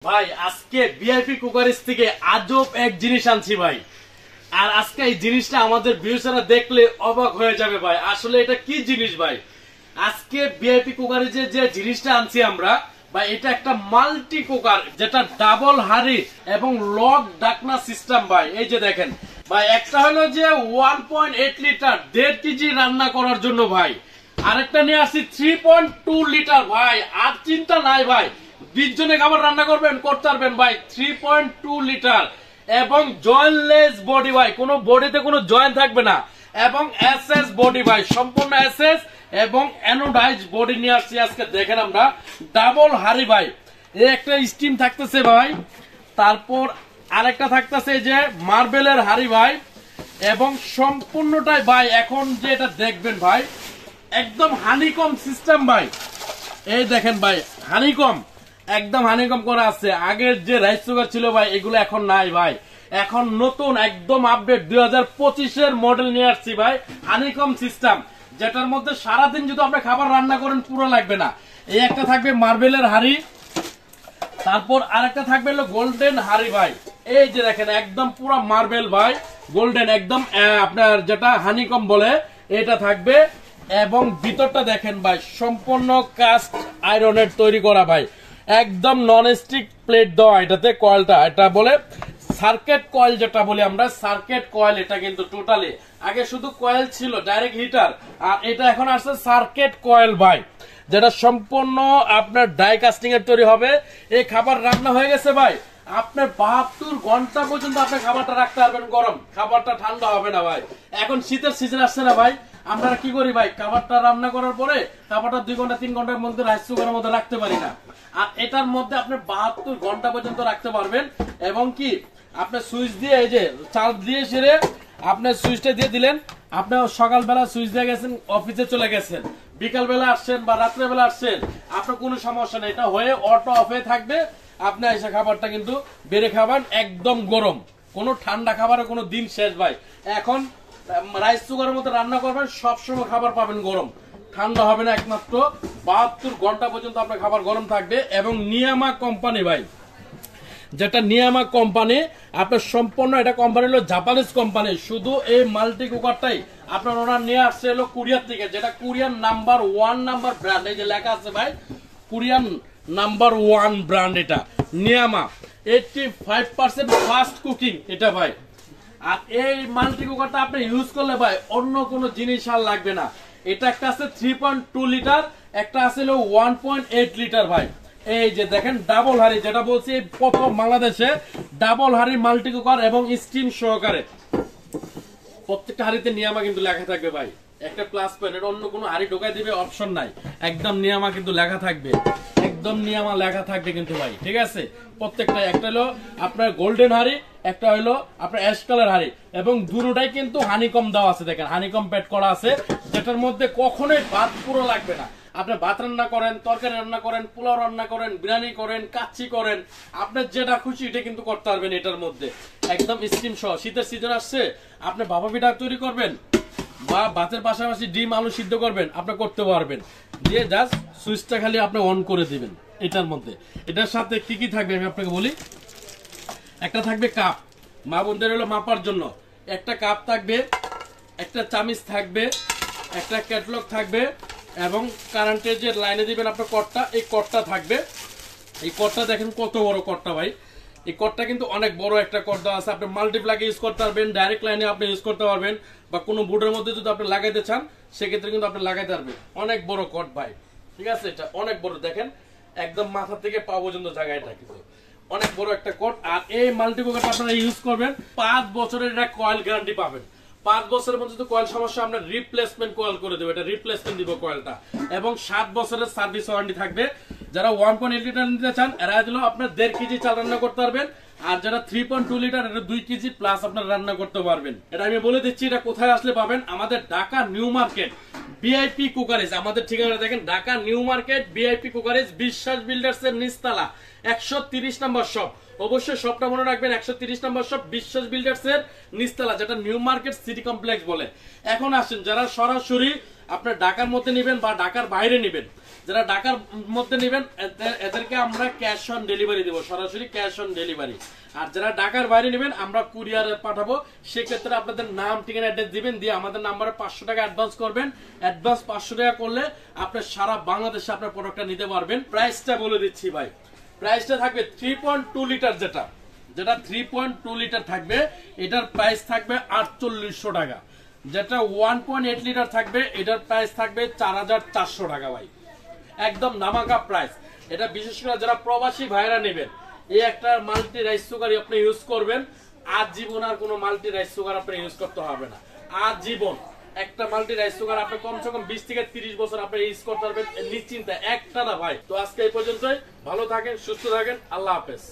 ভাই আজকে VIP cookeries থেকে আজব এক জিনিস আনছি ভাই। আর আজকে এই জিনিসটা আমাদের ভিউয়ার্সরা দেখলে অবাক হয়ে যাবে ভাই। আসলে এটা কি জিনিস ভাই? আজকে ভিআইপি কুকারিজের যে জিনিসটা আনছি আমরা ভাই, এটা একটা মাল্টি কুকার, যেটা ডাবল হাড়ি এবং লক ডাকনা সিস্টেম ভাই। এই যে দেখেন ভাই, একটা হলো যে 1.8 লিটার 1.5 কেজি রান্না করার জন্য ভাই, আরেকটা নিয়ে আসছি 3.2 লিটার ভাই। আর চিন্তা নাই ভাই, 20 জনে খাবার রান্না করবেন, করতে পারবেন ভাই। 3.2 লিটার এবং জয়েন্টলেস বডি ভাই, কোনো বডিতে কোনো জয়েন্ট থাকবে না, এবং এসএস বডি ভাই, সম্পূর্ণ এসএস এবং অ্যানোডাইজ বডি নিয়ে আসছি আজকে। দেখেন আমরা ডাবল হাড়ি ভাই, এই একটা স্টিম থাকতেছে ভাই, তারপর আরেকটা থাকতেছে যে মার্বেলের হাড়ি ভাই, এবং সম্পূর্ণটাই ভাই এখন যে এটা দেখবেন ভাই একদম হানিকম সিস্টেম ভাই। এই দেখেন ভাই, হানিকম একদম হানিকম করা আছে। আগের যে রাইস কুকার ছিল ভাই, এগুলো এখন নাই ভাই, এখন নতুন একদম আপডেট 2025-এর মডেল নিয়ে আসছি ভাই, হানিকম সিস্টেম, যেটার মধ্যে সারাদিন যদি আপনি খাবার রান্না করেন পুরো লাগবে না। এই একটা থাকবে মার্বেলের হাড়ি, তারপর আরেকটা থাকবে হলো গোল্ডেন হাড়ি ভাই। এই যে দেখেন একদম পুরো মার্বেল ভাই, গোল্ডেন একদম আপনার যেটা হানিকম বলে এটা থাকবে, এবং ভিতরটা দেখেন ভাই সম্পূর্ণ কাস্ট আয়রনের তৈরি করা ভাই, একদম নন স্টিক প্লেট দেওয়া এটাতে। কয়েলটা এটা বলে সার্কিট কয়েল, যেটা বলি আমরা সার্কিট কয়েল। এটা কিন্তু টোটালি আগে শুধু কয়েল ছিল ডাইরেক্ট হিটার, আর এটা এখন আসছে সার্কিট কয়েল ভাই, যেটা সম্পূর্ণ আপনার ডাই কাস্টিং এর তৈরি হবে। এই খাবার রান্না হয়ে গেছে ভাই, আপনার 72 ঘন্টা পর্যন্ত আপনি খাবারটা রাখতে পারবেন গরম, খাবারটা ঠান্ডা হবে না ভাই। এখন শীতের সিজন আসছে না ভাই, আমরা কি করি ভাই, খাবারটা রান্না করার পরে খাবারটা 2 ঘন্টা 3 ঘন্টার মধ্যে রাইস কুকারের মধ্যে রাখতে পারি না, আর এটার মধ্যে আপনি 72 ঘন্টা পর্যন্ত রাখতে পারবেন। এবং কি আপনি সুইচ দিয়ে এই যে চাল দিয়ে সেরে আপনার সুইচটা দিয়ে দিলেন, আপনি সকালবেলা সুইচ দিয়ে গেছেন, অফিসে চলে গেছেন, বিকালবেলা আসছেন বা রাত্রেবেলা আসছেন, আপনার কোনো সমস্যা নেই, এটা হয়ে অটো অফে থাকবে। আপনি এসে খাবারটা কিন্তু বেড়ে খাবার একদম গরম, কোনো ঠান্ডা খাবারের কোনো দিন শেষ ভাই। এখন রাইস কুকারের মধ্যে রান্না করবেন, সবসময় খাবার পাবেন গরম, ঠান্ডা হবে না, একমাত্র 72 ঘন্টা পর্যন্ত আপনার খাবার গরম থাকবে। এবং নিয়ামা কোম্পানি ভাই, যেটা নিয়ামা কোম্পানি আপনার সম্পূর্ণ, এটা কোম্পানি হলো জাপানিজ কোম্পানি। শুধু এই মাল্টি কুকারটাই আপনার ওনার নিয়ে আসছে হলো কোরিয়ার থেকে, যেটা কোরিয়ান নাম্বার 1 নাম্বার ব্র্যান্ড, এই যে লেখা আছে ভাই কোরিয়ান নাম্বার 1 ব্র্যান্ড এটা নিয়ামা, 85% ফাস্ট কুকিং এটা ভাই। আর এই মাল্টি কুকারটা আপনি ইউজ করলে ভাই অন্য কোনো জিনিস আর লাগবে না। এটা একটা আছে 3.2 লিটার, একটা আছে 1.8 লিটার ভাই। এই যে দেখেন ডাবল হাড়ি, যেটা বলছি প্রথম বাংলাদেশে ডাবল হাড়ি মাল্টি কুকার এবং স্টিম সহকারে। প্রত্যেকটা হাড়িতে নিয়ামা কিন্তু লেখা থাকবে ভাই, একটা প্লাস পয়েন্ট, এটা অন্য কোনো হাড়ি ঢোকাই দিবে অপশন নাই, একদম নিয়ামা কিন্তু লেখা থাকবে, একদম নিয়ামা লেখা থাকবে কিন্তু ভাই, ঠিক আছে। প্রত্যেকটা একটা হলো আপনার গোল্ডেন হাড়ি, একটা হলো আপনার অ্যাশ কালার হাড়ি, এবং দুটোটাই কিন্তু হানিকম দেওয়া আছে, দেখেন হানিকম প্যাড করা আছে, যেটার মধ্যে কখনোই ভাত পুরো লাগবে না। আপনি ভাত রান্না করেন, তরকারি রান্না করেন, পোলাও রান্না করেন, বিরিয়ানি করেন, কাচ্চি করেন, আপনার যেটা খুশি এটা কিন্তু করতে পারবেন এটার মধ্যে, একদম স্টিম সহ। শীতের সিজন আসছে, আপনি ভাপা পিঠা তৈরি করবেন বা ভাতের পাশাপাশি ডিম আলু সিদ্ধ করবেন, আপনি করতে পারবেন, দিয়ে জাস্ট সুইচটা খালি আপনি অন করে দিবেন এটার মধ্যে। এটার সাথে কি কি থাকবে আমি আপনাকে বলি। একটা থাকবে কাপ, মা বোনদের হলো মাপার জন্য একটা কাপ থাকবে, একটা চামিচ থাকবে, একটা ক্যাটলগ থাকবে, এবং কারেন্টের যে লাইনে দিবেন আপনার কর্ডটা, এই কর্ডটা থাকবে। এই কর্ডটা দেখেন কত বড় কর্ডটা ভাই, এই কর্ডটা কিন্তু অনেক বড় একটা কর্ড দেওয়া আছে। আপনি মাল্টিপ্লাগে ইউজ করতে পারবেন, ডাইরেক্ট লাইনে আপনি ইউজ করতে পারবেন, বা কোনো বোর্ডের মধ্যে যদি আপনি লাগাইতে চান সেক্ষেত্রে কিন্তু আপনি লাগাইতে পারবেন। অনেক বড় কর্ড ভাই, ঠিক আছে, এটা অনেক বড়, দেখেন একদম মাথা থেকে পা পর্যন্ত জায়গাটা কিন্তু অনেক বড় একটা কর্ড। আর এই মাল্টি কুকারটা আপনারা ইউজ করবেন 5 বছরের একটা কয়েল গ্যারান্টি পাবেন। 5 বছরের মধ্যে যদি কয়েল সমস্যা, আমরা রিপ্লেসমেন্ট কয়েল করে দেবো, এটা রিপ্লেসমেন্ট দিব কয়েলটা, এবং 7 বছরের সার্ভিস ওয়ারেন্টি থাকবে। যারা 1.8 লিটার নিতে চান এরা দিল আপনার 1.5 কেজি চাল রান্না করতে পারবেন, আর যারা 3.2 লিটার এটা 2 কেজি প্লাস আপনার রান্না করতে পারবেন। এটা আমি বলে দিচ্ছি, এটা কোথায় আসলে পাবেন, আমাদের ঢাকা নিউ মার্কেট ভিআইপি কুকারেজ, আমাদের ঠিকানা দেখেন ঢাকা নিউ মার্কেট ভিআইপি কুকারেজ, বিশ্বাস বিল্ডার্স এর নিচতলা 130 নম্বর শপ। অবশ্যই শপটা মনে রাখবেন, 130 নম্বর শপ, বিশ্বাস বিল্ডার্স এর নিচতলা, যেটা নিউ মার্কেট সিটি কমপ্লেক্স বলে। এখন আসেন যারা সরাসরি আপনার ঢাকার মধ্যে নেবেন বা ঢাকার বাইরে নেবেন, যারা ঢাকার মধ্যে নেবেন এদেরকে আমরা ক্যাশ অন ডেলিভারি দেবো, সরাসরি ক্যাশ অন ডেলিভারি। আর যারা ঢাকার বাইরে নেবেন আমরা কুরিয়ারে পাঠাবো, সেক্ষেত্রে আপনাদের নাম ঠিকানা অ্যাড্রেস দিবেন, দিয়ে আমাদের নাম্বারে 500 টাকা অ্যাডভান্স করবেন। অ্যাডভান্স 500 টাকা করলে আপনার সারা বাংলাদেশে আপনার প্রোডাক্টটা নিতে পারবেন। প্রাইসটা বলে দিচ্ছি ভাই, প্রাইসটা থাকবে 3.2 লিটার, যেটা 3.2 লিটার থাকবে এটার প্রাইস থাকবে 4800 টাকা। যেটা 1.8 লিটার থাকবে এটার প্রাইস থাকবে 4400 টাকা ভাই, একদম নামাকা প্রাইস। এটা বিশেষ করে যারা প্রবাসী ভাইরা নেবেন, এই একটা মাল্টি রাইস কুকার আপনি ইউজ করবেন, আজীবন আর কোনো মাল্টি রাইস কুকার আপনি ইউজ করতে হবে না, আজীবন একটা মাল্টি রাইস কুকার আপনি কমসে কম 20 থেকে 30 বছর আপনি ইউজ করতে পারবেন নিশ্চিন্তে, একটা না ভাই। তো আজকে এই পর্যন্তই, ভালো থাকেন, সুস্থ থাকেন, আল্লাহ হাফেজ।